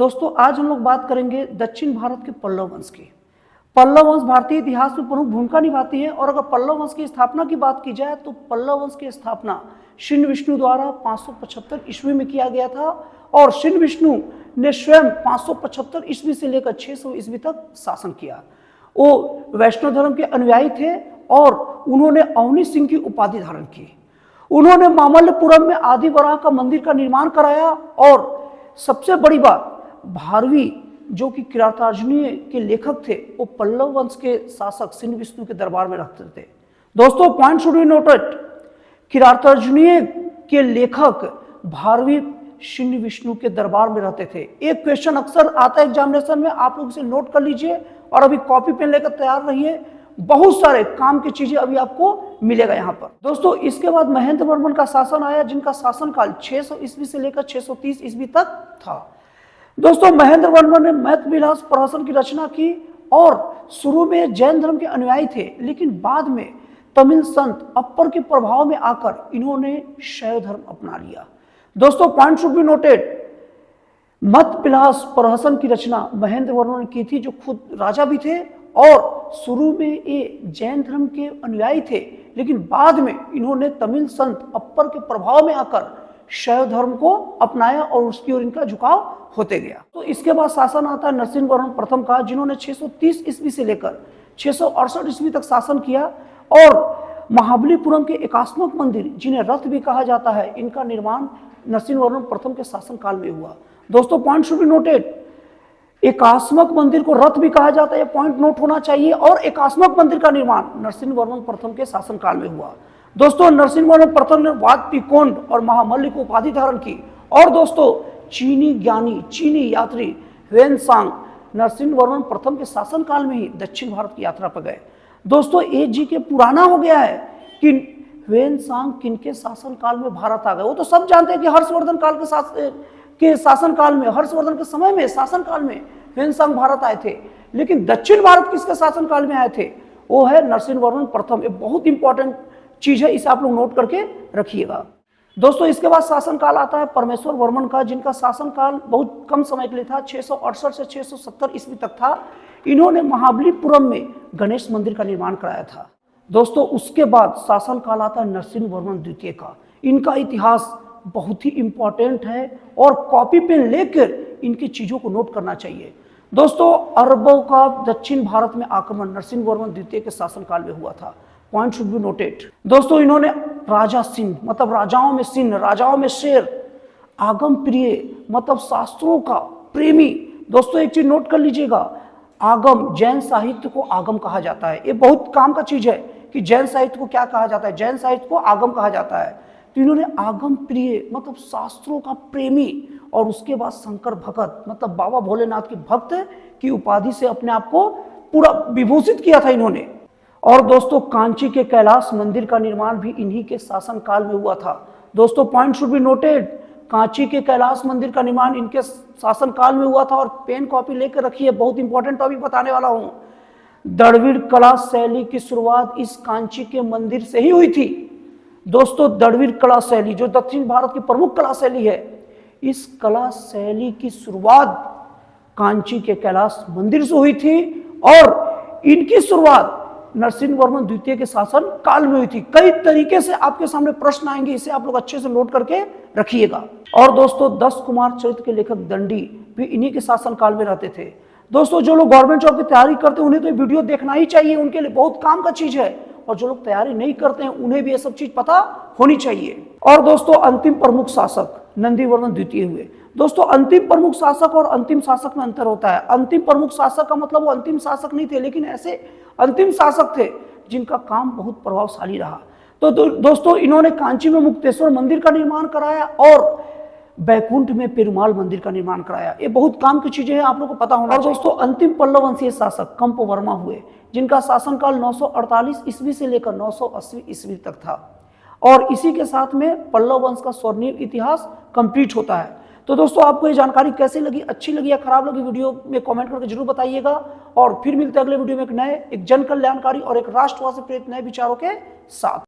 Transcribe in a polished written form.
दोस्तों आज हम लोग बात करेंगे दक्षिण भारत के पल्लव वंश की। पल्लव वंश भारतीय इतिहास में प्रमुख भूमिका निभाती है और अगर पल्लव वंश की स्थापना की बात की जाए तो पल्लव वंश की स्थापना शिन विष्णु द्वारा 575 ईस्वी में किया गया था और शिन विष्णु ने स्वयं 575 ईस्वी से लेकर 600 ईस्वी तक शासन किया। वो वैष्णव धर्म के अनुयायी थे और उन्होंने अवनी सिंह की उपाधि धारण की। उन्होंने मामल्लपुरम में आदि वराह का मंदिर का निर्माण कराया और सबसे बड़ी बात, भारवी जो कि किरातार्जुनीय के लेखक थे वो पल्लव वंश के शासक शिन विष्णु के दरबार में रखते थे। दोस्तों point should be noted, Kiratarjuniya के लेखक भारवी शिन विष्णु के दरबार में रहते थे। एक क्वेश्चन अक्सर आता है एग्जामिनेशन में, आप लोग इसे नोट कर लीजिए और अभी कॉपी पेन लेकर तैयार रहिए। बहुत सारे काम की चीजें अभी आपको मिलेगा यहाँ पर। दोस्तों इसके बाद महेंद्र वर्मन का शासन आया, जिनका शासनकाल 600 ईस्वी से लेकर 630 ईस्वी तक था। दोस्तों महेंद्र वर्मन ने मैथ विलास प्रहसन की रचना की और शुरू में जैन धर्म के अनुयायी थे, लेकिन बाद में तमिल संत अप्पर के प्रभाव में आकर इन्होंने शैव धर्म अपना लिया। दोस्तों पॉइंट शुड बी नोटेड, मत विलास प्रहसन की रचना महेंद्र वर्मन ने की थी, जो खुद राजा भी थे और शुरू में ये जैन धर्म के अनुयायी थे, लेकिन बाद में इन्होंने तमिल संत अप्पर के प्रभाव में आकर शैव धर्म को अपनाया और उसकी ओर इनका झुकाव होते गया। तो इसके बाद शासन आता है नरसिंह वर्मन प्रथम का, जिन्होंने 630 ईस्वी से लेकर 668 ईस्वी तक शासन किया और महाबलीपुरम के एकात्मक मंदिर, जिन्हें रथ भी कहा जाता है, इनका निर्माण नरसिंह वर्मन प्रथम के शासनकाल में हुआ। दोस्तों पॉइंट शुड बी नोटेड, एकात्मक मंदिर को रथ भी कहा जाता है, पॉइंट नोट होना चाहिए। और एकात्मक मंदिर का निर्माण नरसिंह वर्मन प्रथम के शासनकाल में हुआ। दोस्तों नरसिंह वर्मन प्रथम ने वादपिकोंड और महामल्ल को उपाधि धारण की। और दोस्तों चीनी ज्ञानी, चीनी यात्री ह्वेनसांग नरसिंह वर्मन प्रथम के शासनकाल में ही दक्षिण भारत की यात्रा पर गए। दोस्तों एज जी के पुराना हो गया है कि ह्वेनसांग किनके शासनकाल में भारत आ गए। वो तो सब जानते हैं कि हर्षवर्धन काल के शासनकाल में, हर्षवर्धन के समय में शासनकाल में ह्वेनसांग भारत आए थे, लेकिन दक्षिण भारत किसके शासनकाल में आए थे? वो है नरसिंह वर्मन प्रथम। ये बहुत इंपॉर्टेंट चीज है, इसे आप लोग नोट करके रखिएगा। दोस्तों इसके बाद शासनकाल आता है परमेश्वर वर्मन का, जिनका शासनकाल बहुत कम समय के लिए था, 668 से 670 ईस्वी तक था। इन्होंने महाबलीपुरम में गणेश मंदिर का निर्माण कराया था। दोस्तों उसके बाद शासनकाल आता है नरसिंह वर्मन द्वितीय का। इनका इतिहास बहुत ही इंपॉर्टेंट है और कॉपी पेन लेकर इनकी चीजों को नोट करना चाहिए। दोस्तों अरबों का दक्षिण भारत में आक्रमण नरसिंह वर्मन द्वितीय के शासनकाल में हुआ था। Point should be noted. दोस्तों इन्होंने राजा सिंह मतलब राजाओं में सिंह, राजाओं में शेर, आगम प्रिय मतलब शास्त्रों का प्रेमी। दोस्तों एक चीज नोट कर लीजिएगा, आगम, जैन साहित्य को आगम कहा जाता है। ये बहुत काम का चीज है कि जैन साहित्य को क्या कहा जाता है, जैन साहित्य को आगम कहा जाता है। तो इन्होंने आगम प्रिय मतलब शास्त्रों का प्रेमी और उसके बाद शंकर भगत मतलब बाबा भोलेनाथ के भक्त की उपाधि से अपने आप को पूरा विभूषित किया था इन्होंने। और दोस्तों कांची के कैलाश मंदिर का निर्माण भी इन्हीं के शासनकाल में हुआ था। दोस्तों point should be noted, Kanchi के कैलाश मंदिर का निर्माण इनके शासनकाल में हुआ था। और पेन कॉपी लेकर रखिए, बहुत इंपॉर्टेंट टॉपिक बताने वाला हूं। द्रविड़ कला शैली की शुरुआत इस कांची के मंदिर से ही हुई थी। दोस्तों द्रविड़ कला शैली जो दक्षिण भारत की प्रमुख कला शैली है, इस कला शैली की शुरुआत कांची के कैलाश मंदिर से हुई थी और इनकी शुरुआत नरसिंह वर्मन द्वितीय के शासन काल में हुई थी। कई तरीके से आपके सामने प्रश्न आएंगे, इसे आप लोग अच्छे से नोट करके रखिएगा। और दोस्तों 10 कुमार चरित्र के लेखक दंडी भी इन्हीं के शासन काल में रहते थे। दोस्तों जो लोग गवर्नमेंट जॉब की तैयारी करते हैं उन्हें तो ये वीडियो देखना ही चाहिए, उनके लिए बहुत काम का चीज है। और जो लोग तैयारी नहीं करते हैं उन्हें भी ये सब चीज पता होनी चाहिए। और दोस्तों अंतिम प्रमुख शासक नंदी वर्मन द्वितीय हुए। दोस्तों अंतिम प्रमुख शासक और अंतिम शासक में अंतर होता है। अंतिम प्रमुख शासक का मतलब वो अंतिम शासक नहीं थे, लेकिन ऐसे अंतिम शासक थे जिनका काम बहुत प्रभावशाली रहा। तो दोस्तों इन्होंने कांची में मुक्तेश्वर मंदिर का निर्माण कराया और बैकुंठ में पेरुमाल मंदिर का निर्माण कराया। ये बहुत काम की चीजें हैं, आप लोगों को पता होना चाहिए। और दोस्तों अंतिम पल्लव वंशीय शासक कंप वर्मा हुए, जिनका शासनकाल 948 ईस्वी से लेकर 980 ईस्वी तक था। और इसी के साथ में पल्लव वंश का स्वर्णिम इतिहास कंप्लीट होता है। तो दोस्तों आपको ये जानकारी कैसी लगी, अच्छी लगी या खराब लगी, वीडियो में कमेंट करके जरूर बताइएगा। और फिर मिलते हैं अगले वीडियो में एक नए, एक जन कल्याणकारी और एक राष्ट्रवाद से प्रेरित नए विचारों के साथ।